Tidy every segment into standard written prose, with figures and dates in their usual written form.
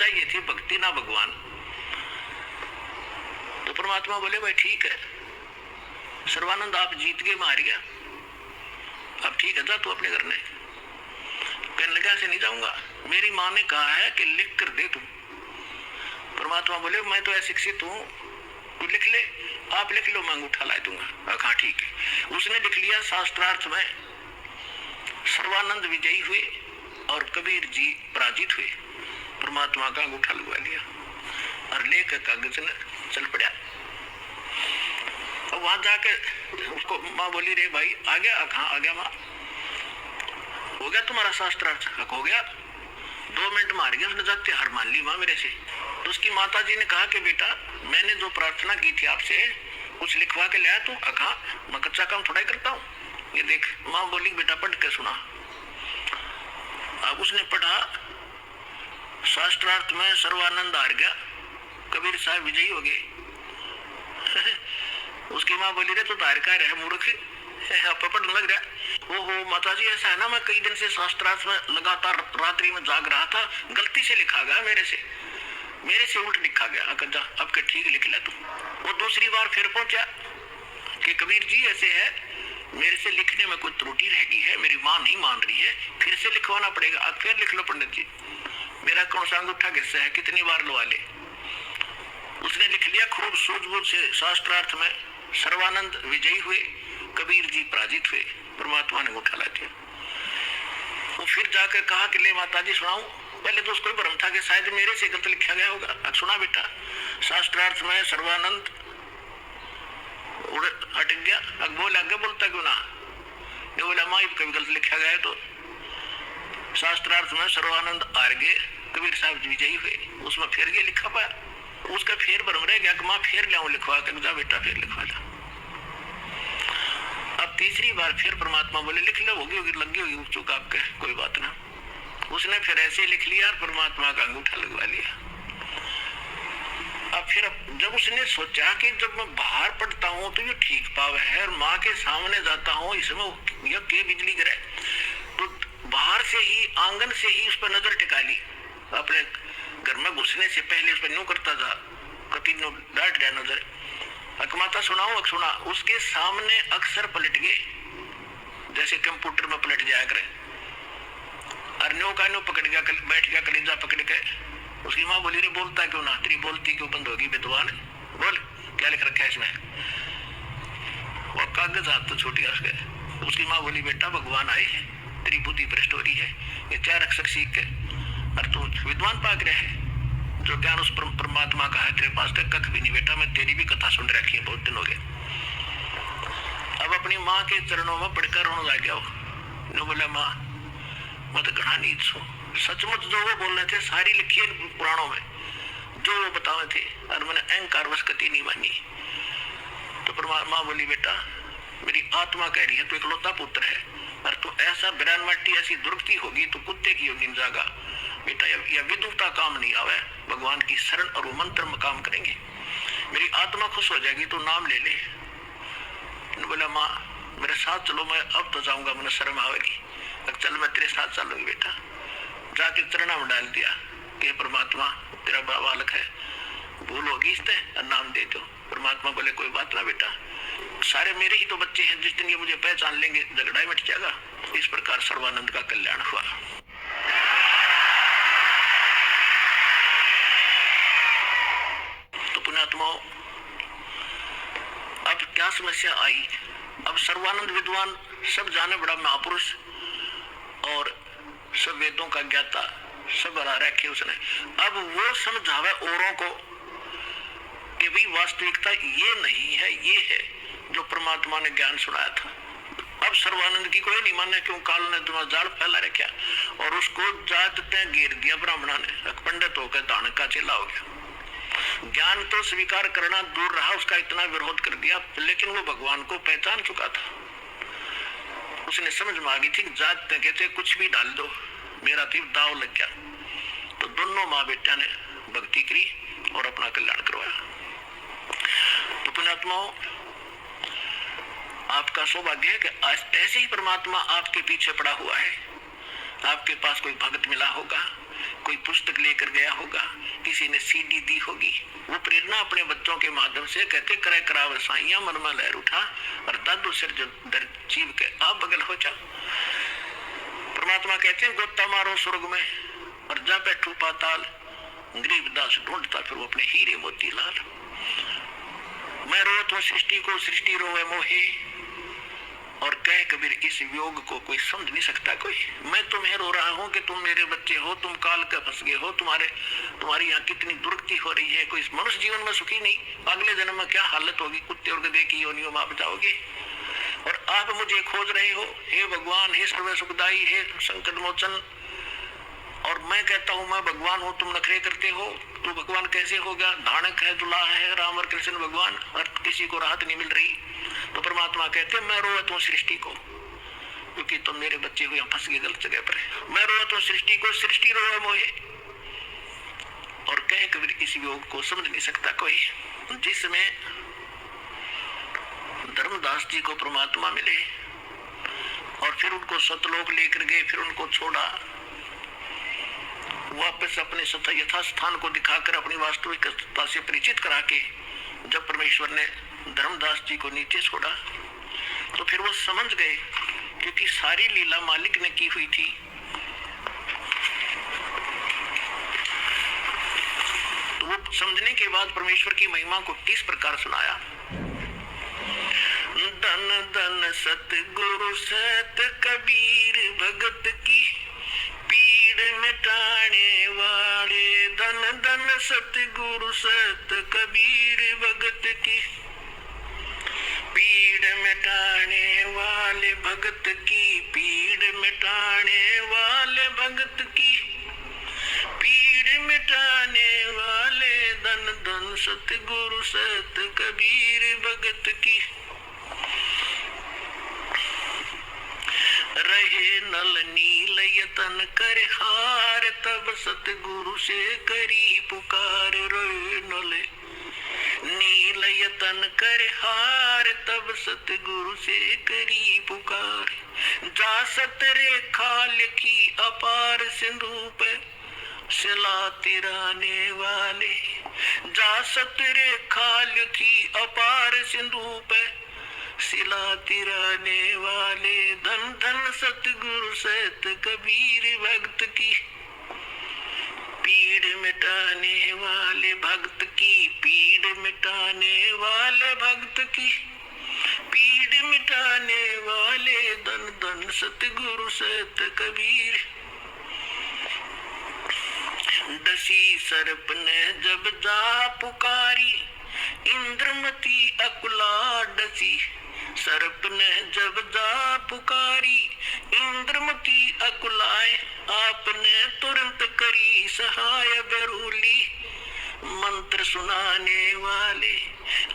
चाहिए थी भक्ति ना भगवान। तो परमात्मा बोले भाई ठीक है सर्वानंद, आप जीत के मार गया, अब ठीक है जा तू अपने घर में। कहने लगा से नहीं जाऊंगा, मेरी माँ ने कहा है कि लिख कर दे तू। परमात्मा बोले मैं तो अशिक्षित हूँ, तू लिख ले, आप लिख लो, मैं अंगूठा ला दूंगा। हाँ ठीक है। उसने लिख लिया। शास्त्रार्थ में सर्वानंद विजयी हुए और कबीर जी पराजित हुए। परमात्मा का अंगूठा लगवा लिया और लेकर कागज ने चल पड़ा। और वहां जाके उसको माँ बोली रे भाई आ गया? कहाँ आ गया माँ? हो गया तुम्हारा शास्त्रार्थ? हो गया। 2 मिनट मार गया उसने, जाते हार मान ली माँ मेरे से। तो उसकी माता जी ने कहा कि बेटा मैंने जो प्रार्थना की थी आपसे कुछ लिखवा के लाया तू? कहा मैं कच्चा काम थोड़ा ही करता हूँ, ये देख। माँ बोली बेटा पढ़ के सुना। अब उसने पढ़ा, शास्त्रार्थ में सर्वानंद हार गया, कबीर साहब विजयी हो गए। उसकी माँ बोली रे तू तो हार का रहा मूर्ख, पपड़ लग रहा। ओहो माता जी ऐसा है ना, मैं कई दिन से शास्त्रार्थ में लगातार रात्रि में जाग रहा था, गलती से लिखा गया मेरे से उल्ट लिखा गया। जा अब के ठीक लिख ले तू। वो दूसरी बार फिर पहुंचा कि कबीर जी ऐसे है, मेरे से लिखने में कोई त्रुटि रह गई है, मेरी माँ नहीं मान रही है, फिर से लिखवाना पड़ेगा। अब फिर लिख लो पंडित जी, मेरा कौन सा अंगूठा किस्सा है, कितनी बार लवा ले। उसने लिख लिया खूब सूझबूझ से। शास्त्रार्थ में सर्वानंद विजयी हुए, कबीर जी पराजित हुए। परमात्मा ने अंगूठा ला दिया। वो फिर जाकर कहा कि ले माता जी सुनाऊं। पहले तो उसको भ्रम था कि शायद मेरे से गलत लिखा गया होगा। अब सुना बेटा, शास्त्रार्थ में सर्वानंद हट गया। अब बोल आगे बोलता क्यों ना? ये बोला माँ कभी गलत लिखा गया है। तो शास्त्रार्थ में सर्वानंद हार गए, कबीर साहब विजयी हुए। उसमें फिर ये लिखा पाया, उसका फिर भ्रम रह गया कि माँ फिर लाऊं लिखवा कर। जा बेटा फिर लिखवा ला। अब तीसरी बार फिर परमात्मा बोले लिख लो, होगी लगी होगी चूक आपके, कोई बात ना। उसने फिर ऐसे लिख लिया और परमात्मा का अंगूठा लगवा लिया। अब फिर जब उसने सोचा कि जब मैं बाहर पढ़ता हूँ तो ये ठीक पाव है और माँ के सामने जाता हूँ इसमें यह के बिजली गिरे, तो बाहर से ही आंगन से ही उस पर नजर टिका ली। अपने घर में घुसने से पहले उस पर न्यू करता था, कति न्यू डांट गया नजर। अकमाता सुनाओ सुना। उसके सामने अक्षर पलट गए जैसे कंप्यूटर में पलट जाया करे। अरन्यो का न्यू पकड़ गया, बैठ गया कलेजा पकड़ के। उसकी माँ बोली रे बोलता क्यों ना, तेरी बोलती क्यों बंद होगी विद्वान, बोल क्या लिख रखा है इसमें। वो कागज हाथ तो छूट गया उसके। उसकी माँ बोली बेटा भगवान आए हैं, तेरी बुद्धि भ्रष्ट हो रही है, ये 4 अक्षर सीख के और तू विद्वान पाक रहे है। जो ज्ञान उस परमात्मा का है तेरे पास तक कख भी नहीं बेटा। मैं तेरी भी कथा सुन रखी है, बहुत दिन हो गए। अब अपनी माँ के चरणों में पढ़कर रोने लग गया। वो बोला माँ मैं तो घना नीच हूँ, सचमुच जो वो बोल रहे थे सारी लिखी है पुराणों में, जो वो बतावे थे, और मैंने अहंकार वश कति नहीं मानी। तो परमात्मा बोली बेटा मेरी आत्मा कह रही है तू इकलौता पुत्र है और तू ऐसा बिरान मट्टी ऐसी दुर्गति होगी तो कुत्ते की योनि जागा बेटा। यह विदुता काम नहीं आवे, भगवान की शरण और वो मंत्र में काम करेंगे, मेरी आत्मा खुश हो जाएगी, तो नाम ले ले। बोला माँ मेरे साथ चलो, मैं अब तो जाऊंगा, मुझे शर्म आवेगी। चल मैं तेरे साथ चलूंगी बेटा। जाके चरणा में डाल दिया कि परमात्मा तेरा बालक है, भूल होगी इसने और नाम दे दो। परमात्मा बोले कोई बात ना बेटा, सारे मेरे ही तो बच्चे हैं, जिस दिन ये मुझे पहचान लेंगे झगड़ा ही मिट जाएगा। इस प्रकार सर्वानंद का कल्याण हुआ। तो पुण्यात्माओं अब क्या समस्या आई? अब सर्वानंद विद्वान सब जाने बड़ा महापुरुष और सब वेदों का ज्ञाता सब बना रखे उसने। अब वो समझावे औरों को कि भाई वास्तविकता ये नहीं है, ये है जो परमात्मा ने ज्ञान सुनाया था। अब सर्वानंद की कोई नहीं माने, क्यों काल ने तुम्हारा जाल फैला रखा और उसको जाते घेर दिया ब्राह्मणा ने। पंडित होकर दान का चेला हो गया। ज्ञान तो स्वीकार करना दूर रहा, उसका इतना विरोध कर दिया, लेकिन वो भगवान को पहचान चुका था। उसने समझ में आ गई थी जात कहते कुछ भी डाल दो, मेरा तीर दाव लग गया। तो दोनों माँ बेटा ने भक्ति करी और अपना कल्याण करवाया। तो पुण्यात्माओं आपका सौभाग्य है कि आज ऐसे ही परमात्मा आपके पीछे पड़ा हुआ है। आपके पास कोई भक्त मिला होगा, कोई पुस्तक लेकर गया होगा, किसी ने सीडी दी होगी। वो प्रेरणा अपने बच्चों के माध्यम से कहते करे करावर साइया मन में लहर उठा और दादू सिर जो दर जीव के आप बगल हो जा। परमात्मा कहते हैं गोता मारो स्वर्ग में और जा बैठू पाताल, गरीबदास ढूंढता फिर वो अपने हीरे मोती लाल। मैं रोत हूँ सृष्टि को, सृष्टि रोवे मोहे, और कह कबीर इस वियोग को कोई समझ नहीं सकता कोई। मैं तुम्हें रो रहा हूँ कि तुम मेरे बच्चे हो, तुम काल का फंस गए हो, तुम्हारी यहाँ कितनी दुर्गति हो रही है, कोई मनुष्य जीवन में सुखी नहीं, अगले जन्म में क्या हालत होगी, कुत्ते और गधे की योनियों में आप जाओगे। और आप मुझे खोज रहे हो, हे भगवान, हे सर्व सुखदाई, हे संकट मोचन। और मैं कहता हूँ मैं भगवान हूँ, तुम नखरे करते हो, तो भगवान कैसे होगा? धानक है, दुल्हा है, राम और कृष्ण भगवान, और किसी को राहत नहीं मिल रही। तो परमात्मा कहते हैं मैं रोवत हूँ सृष्टि को, क्योंकि तुम मेरे बच्चे को यहाँ फंस गए गलत जगह पर। मैं रोवत हूँ सृष्टि को, सृष्टि रोवे मोहे, और कह कबीर इस योग को समझ नहीं सकता कोई। जिसमें धर्मदास जी को परमात्मा मिले और फिर उनको सतलोक लेकर गए, फिर उनको छोड़ा, वापस अपने यथास्थान को दिखाकर अपनी वास्तविकता से परिचित करा के जब परमेश्वर ने धर्मदास जी को नीचे छोड़ा तो फिर वो समझ गए, क्योंकि सारी लीला मालिक ने की हुई थी। तो वो समझने के बाद परमेश्वर की महिमा को किस प्रकार सुनाया। धन धन सतगुरु सत कबीर भगत की पीड़ मिटाने वाले, धन धन सतगुरु सत कबीर भगत की पीड़ मिटाने वाले, भगत की पीड़ मिटाने वाले, भगत की पीड़ मिटाने वाले, धन धन सतगुरु सत कबीर भगत की। रहे नल नील यतन कर हार, तब सतगुरु से करी पुकार। रहे नल नील यतन कर हार, तब सतगुरु से करी पुकार। जा सत रेखा लिखी अपार सिंधु पे शिला तिराने वाले, जा सत रेखा लिखी अपार सिंधु पे शिला तिराने वाले, धन धन सतगुरु सत कबीर भक्त की पीड़ मिटाने वाले, भक्त की पीड़ मिटाने वाले, भक्त की पीड़ मिटाने वाले, धन धन सतगुरु सत कबीर। दसी सर्प ने जब जा पुकारी, इंद्रमती अकुला डसी। सर्प ने जब जा पुकारी, इंद्रमती अकुलाए, आपने तुरंत करी सहाय बेरूली। मंत्र सुनाने वाले,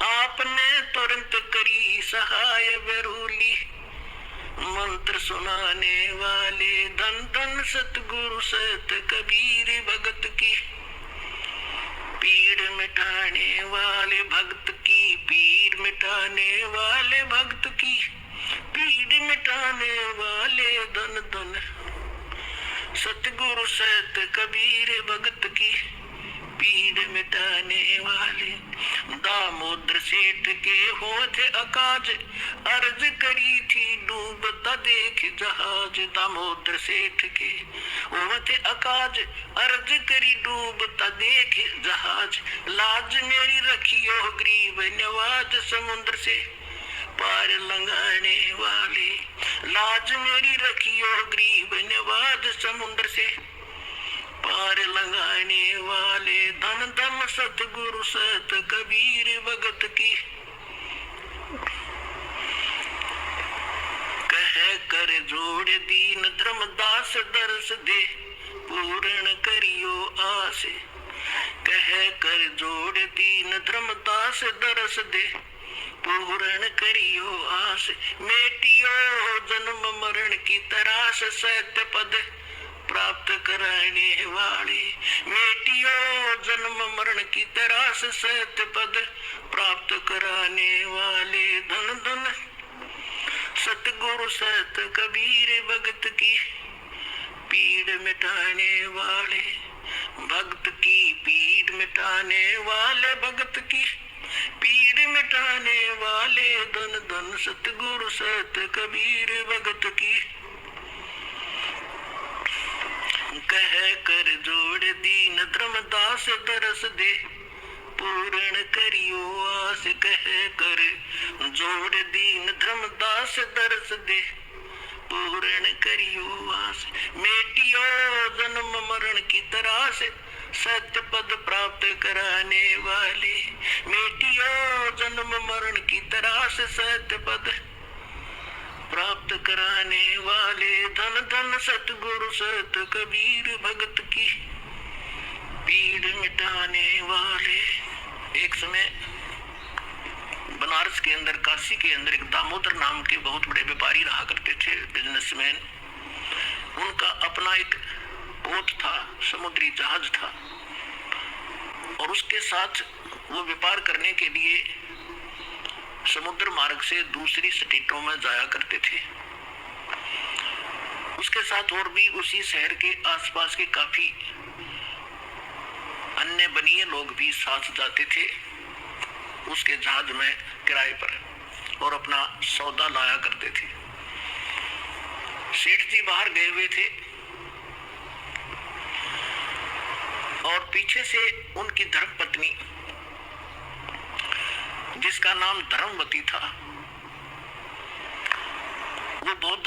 आपने तुरंत करी सहाय बेरूली। मंत्र सुनाने वाले, धन धन सतगुरु सत कबीर भगत की पीड़ मिटाने वाले, भक्त की पीड़ मिटाने वाले, भक्त की पीड़ मिटाने वाले, धन धन सतगुरु सत कबीर भगत की पीड़ मिटाने वाले। दामोदर सेठ के होठ अकाज, अर्ज करी थी डूबता देख जहाज। दामोदर सेठ के होठ अकाज, अर्ज करी डूबता देख जहाज। लाज मेरी रखियो गरीब नवाज, समुद्र से पार लंघाने वाले। लाज मेरी रखियो गरीब नवाज, समुद्र से पार लंघाने वाले, धन धन सतगुरु सत कबीर भगत की। कह कर जोड़ दीन धर्मदास दर्श दे, पूर्ण करियो आस। कह कर जोड़ दीन धर्मदास दर्श दे, पूर्ण करियो आस। मेटियो जन्म मरण की तरास, सत्य पद प्राप्त कराने वाले। मेटियो जन्म मरण की तरास, सत्य पद प्राप्त कराने वाले, धन धन सतगुरु सत कबीर भगत की पीड़ मिटाने वाले भक्त की पीड़ मिटाने वाले भक्त की पीड़ मिटाने वाले धन धन सतगुरु सत कबीर भगत की कह कर जोड़ दीन धर्मदास दरस दे पूर्ण करियो आस कह कर जोड़ दीन धर्मदास दरस दे पूर्ण करियो आस मेटियो जन्म मरण की तरास सत्य पद प्राप्त कराने वाले मेटियो जन्म मरण की तरास सत्य पद प्राप्त कराने वाले धन धन सतगुरु सत कबीर भगत की पीड़ मिटाने वाले। एक समय बनारस के अंदर काशी के अंदर एक दामोदर नाम के बहुत बड़े व्यापारी रहा करते थे, बिजनेसमैन। उनका अपना एक बोट था, समुद्री जहाज था, और उसके साथ वो व्यापार करने के लिए समुद्र मार्ग से दूसरी स्टेटों में जाया करते थे। उसके साथ और भी उसी शहर के आसपास के काफी अन्य बनिए लोग भी साथ जाते थे उसके जहाज में किराए पर, और अपना सौदा लाया करते थे। सेठ जी बाहर गए हुए थे और पीछे से उनकी धर्मपत्नी, जिसका नाम धर्मवती था, वो बहुत